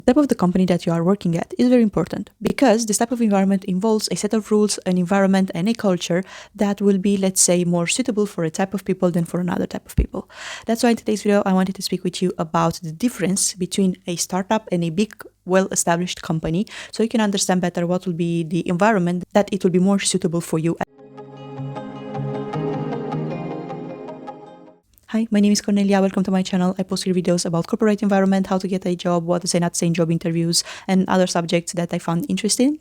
The type of the company that you are working at is very important because this type of environment involves a set of rules, an environment, and a culture that will be, let's say, more suitable for a type of people than for another type of people. That's why in today's video, I wanted to speak with you about the difference between a startup and a big, well-established company, so you can understand better what will be the environment that it will be more suitable for you. Hi, my name is Cornelia. Welcome to my channel. I post here videos about corporate environment, how to get a job, what to say, not say in job interviews, and other subjects that I found interesting.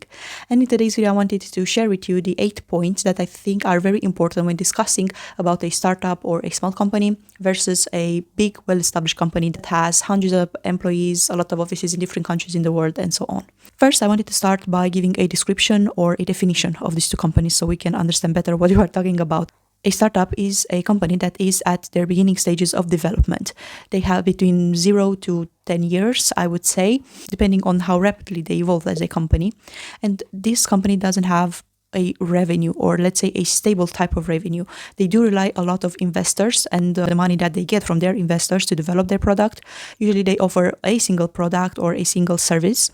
And in today's video, I wanted to share with you the 8 points that I think are very important when discussing about a startup or a small company versus a big, well-established company that has hundreds of employees, a lot of offices in different countries in the world, and so on. First, I wanted to start by giving a description or a definition of these two companies so we can understand better what we are talking about. A startup is a company that is at their beginning stages of development. They have between 0 to 10 years, I would say, depending on how rapidly they evolve as a company. And this company doesn't have a revenue, or let's say a stable type of revenue. They do rely a lot of investors and the money that they get from their investors to develop their product. Usually they offer a single product or a single service.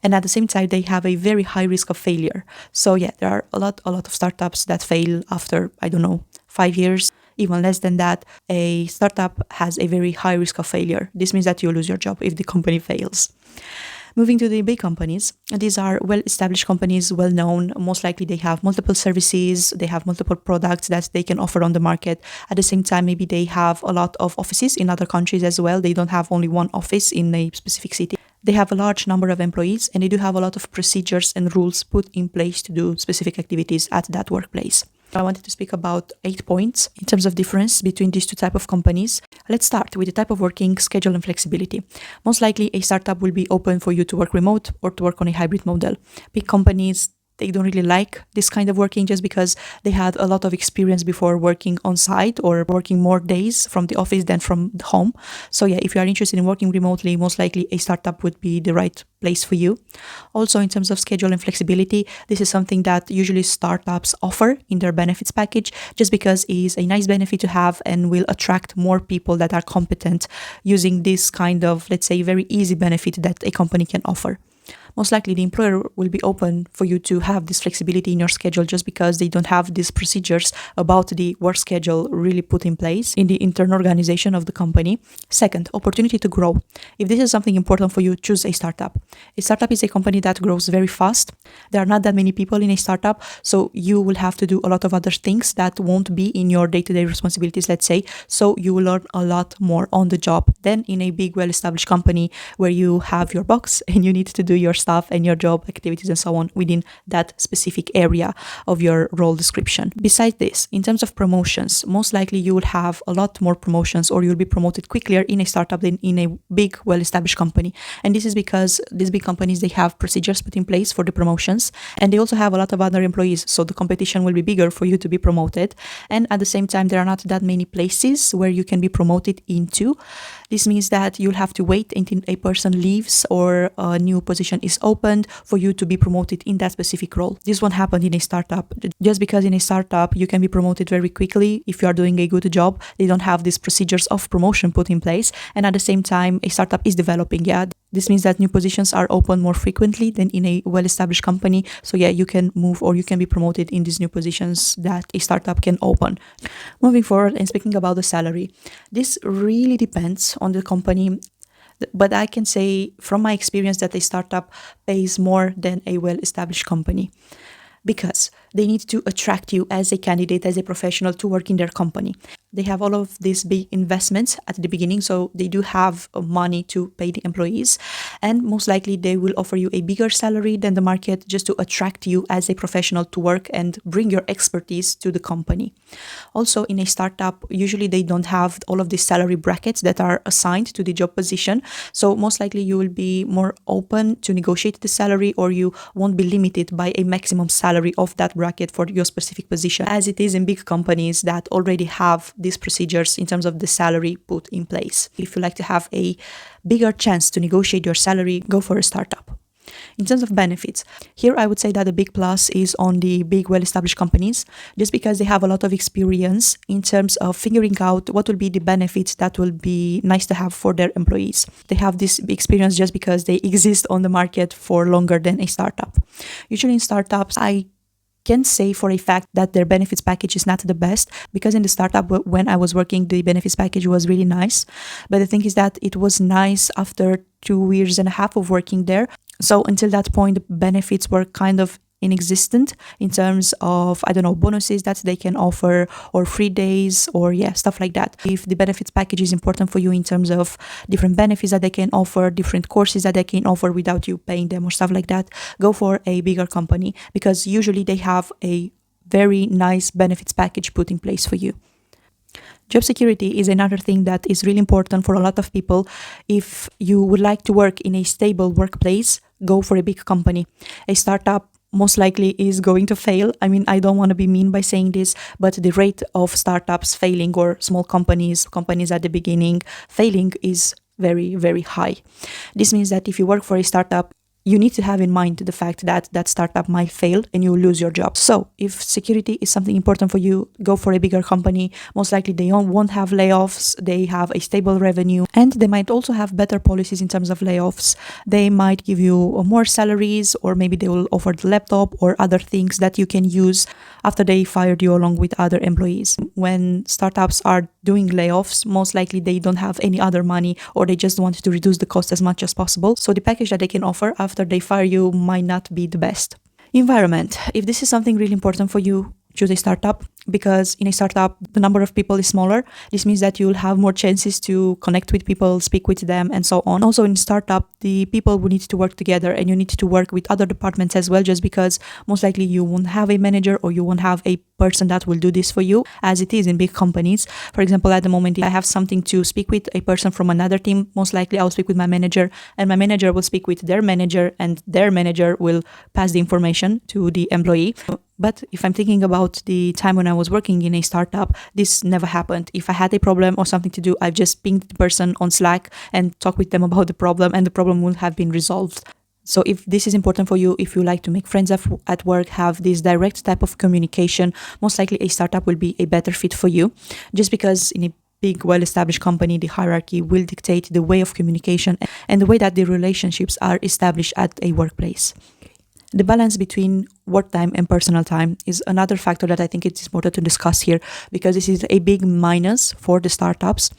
And at the same time, they have a very high risk of failure. So yeah, there are a lot of startups that fail after, 5 years, even less than that. A startup has a very high risk of failure. This means that you lose your job if the company fails. Moving to the big companies, these are well-established companies, well-known. Most likely they have multiple services, they have multiple products that they can offer on the market. At the same time, maybe they have a lot of offices in other countries as well. They don't have only one office in a specific city. They have a large number of employees, and they do have a lot of procedures and rules put in place to do specific activities at that workplace. I wanted to speak about 8 points in terms of difference between these two types of companies. Let's start with the type of working schedule and flexibility. Most likely a startup will be open for you to work remote or to work on a hybrid model. Big companies, they don't really like this kind of working just because they had a lot of experience before working on site or working more days from the office than from home. So yeah, if you are interested in working remotely, most likely a startup would be the right place for you. Also, in terms of schedule and flexibility, this is something that usually startups offer in their benefits package just because it is a nice benefit to have and will attract more people that are competent using this kind of, let's say, very easy benefit that a company can offer. Most likely the employer will be open for you to have this flexibility in your schedule just because they don't have these procedures about the work schedule really put in place in the internal organization of the company. Second, opportunity to grow. If this is something important for you, choose a startup. A startup is a company that grows very fast. There are not that many people in a startup, so you will have to do a lot of other things that won't be in your day-to-day responsibilities, let's say. So you will learn a lot more on the job than in a big, well-established company where you have your box and you need to do your stuff and your job activities and so on within that specific area of your role description. Besides this, in terms of promotions, most likely you will have a lot more promotions or you'll be promoted quicker in a startup than in a big, well-established company. And this is because these big companies, they have procedures put in place for the promotions, and they also have a lot of other employees. So the competition will be bigger for you to be promoted. And at the same time, there are not that many places where you can be promoted into. This means that you'll have to wait until a person leaves or a new position is opened for you to be promoted in that specific role. This won't happen in a startup. Just because in a startup you can be promoted very quickly if you are doing a good job, they don't have these procedures of promotion put in place. And at the same time, a startup is developing. Yeah, this means that new positions are open more frequently than in a well-established company. So yeah, you can move or you can be promoted in these new positions that a startup can open. Moving forward and speaking about the salary, this really depends on the company. But I can say from my experience that a startup pays more than a well-established company because they need to attract you as a candidate, as a professional to work in their company. They have all of these big investments at the beginning, so they do have money to pay the employees, and most likely they will offer you a bigger salary than the market just to attract you as a professional to work and bring your expertise to the company. Also, in a startup, usually they don't have all of these salary brackets that are assigned to the job position, so most likely you will be more open to negotiate the salary, or you won't be limited by a maximum salary of that bracket for your specific position, as it is in big companies that already have these procedures in terms of the salary put in place. If you like to have a bigger chance to negotiate your salary, go for a startup. In terms of benefits, here I would say that the big plus is on the big well-established companies, just because they have a lot of experience in terms of figuring out what will be the benefits that will be nice to have for their employees. They have this experience just because they exist on the market for longer than a startup. Usually in startups, I can say for a fact that their benefits package is not the best, because in the startup when I was working, the benefits package was really nice. But the thing is that it was nice after 2.5 years of working there. So until that point, the benefits were kind of inexistent in terms of, bonuses that they can offer, or free days, or stuff like that. If the benefits package is important for you in terms of different benefits that they can offer, different courses that they can offer without you paying them or stuff like that, go for a bigger company, because usually they have a very nice benefits package put in place for you. Job security is another thing that is really important for a lot of people. If you would like to work in a stable workplace, go for a big company. A startup most likely is going to fail. I mean, I don't want to be mean by saying this, but the rate of startups failing, or small companies at the beginning failing, is very, very high. This means that if you work for a startup, you need to have in mind the fact that that startup might fail and you lose your job. So if security is something important for you, go for a bigger company. Most likely they won't have layoffs, they have a stable revenue, and they might also have better policies in terms of layoffs. They might give you more salaries, or maybe they will offer the laptop or other things that you can use after they fired you along with other employees. When startups are doing layoffs, most likely they don't have any other money, or they just want to reduce the cost as much as possible. So the package that they can offer after they fire you might not be the best. Environment. If this is something really important for you, choose a startup, because in a startup, the number of people is smaller. This means that you'll have more chances to connect with people, speak with them, and so on. Also in startup, the people will need to work together, and you need to work with other departments as well, just because most likely you won't have a manager, or you won't have a person that will do this for you, as it is in big companies. For example, at the moment, if I have something to speak with a person from another team, most likely I'll speak with my manager, and my manager will speak with their manager, and their manager will pass the information to the employee. But if I'm thinking about the time when I was working in a startup, this never happened. If I had a problem or something to do, I've just pinged the person on Slack and talked with them about the problem, and the problem would have been resolved. So if this is important for you, if you like to make friends at work, have this direct type of communication, most likely a startup will be a better fit for you, just because in a big, well-established company, the hierarchy will dictate the way of communication and the way that the relationships are established at a workplace. The balance between work time and personal time is another factor that I think it's important to discuss here, because this is a big minus for the startups.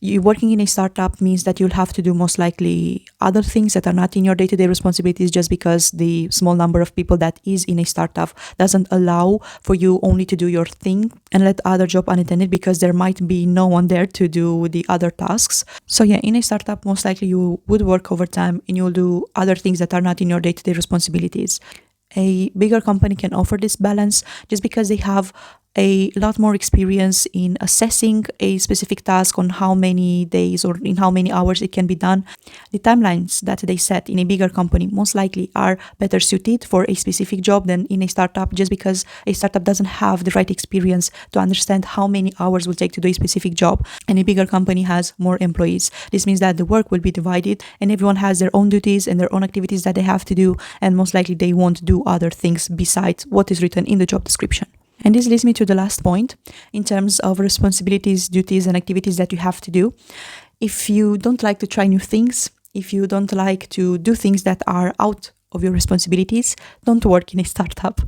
You working in a startup means that you'll have to do most likely other things that are not in your day-to-day responsibilities, just because the small number of people that is in a startup doesn't allow for you only to do your thing and let other job unattended, because there might be no one there to do the other tasks. So in a startup, most likely you would work overtime and you'll do other things that are not in your day-to-day responsibilities. A bigger company can offer this balance just because they have a lot more experience in assessing a specific task on how many days or in how many hours it can be done. The timelines that they set in a bigger company most likely are better suited for a specific job than in a startup, just because a startup doesn't have the right experience to understand how many hours will take to do a specific job, and a bigger company has more employees. This means that the work will be divided and everyone has their own duties and their own activities that they have to do, and most likely they won't do other things besides what is written in the job description. And this leads me to the last point in terms of responsibilities, duties, and activities that you have to do. If you don't like to try new things, if you don't like to do things that are out of your responsibilities, don't work in a startup.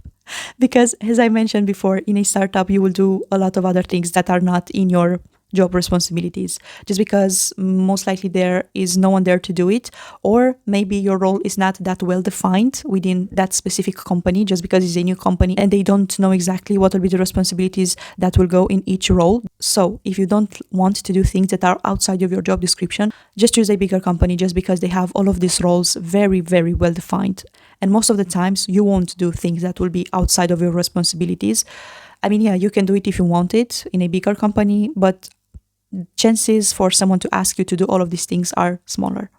Because as I mentioned before, in a startup, you will do a lot of other things that are not in your job responsibilities, just because most likely there is no one there to do it, or maybe your role is not that well defined within that specific company, just because it's a new company and they don't know exactly what will be the responsibilities that will go in each role. So if you don't want to do things that are outside of your job description, just choose a bigger company, just because they have all of these roles very, very well defined. And most of the times you won't do things that will be outside of your responsibilities. I mean, you can do it if you want it in a bigger company, but chances for someone to ask you to do all of these things are smaller.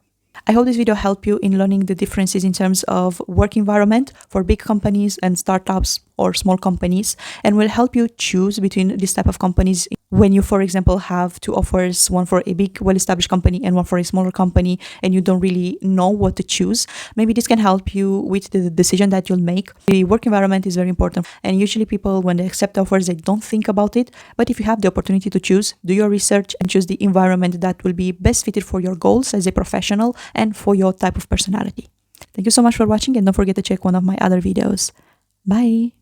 I hope this video helped you in learning the differences in terms of work environment for big companies and startups or small companies, and will help you choose between this type of companies when you, for example, have two offers, one for a big, well-established company and one for a smaller company, and you don't really know what to choose. Maybe this can help you with the decision that you'll make. The work environment is very important, and usually people, when they accept offers, they don't think about it. But if you have the opportunity to choose, do your research and choose the environment that will be best fitted for your goals as a professional and for your type of personality. Thank you so much for watching, and don't forget to check one of my other videos. Bye!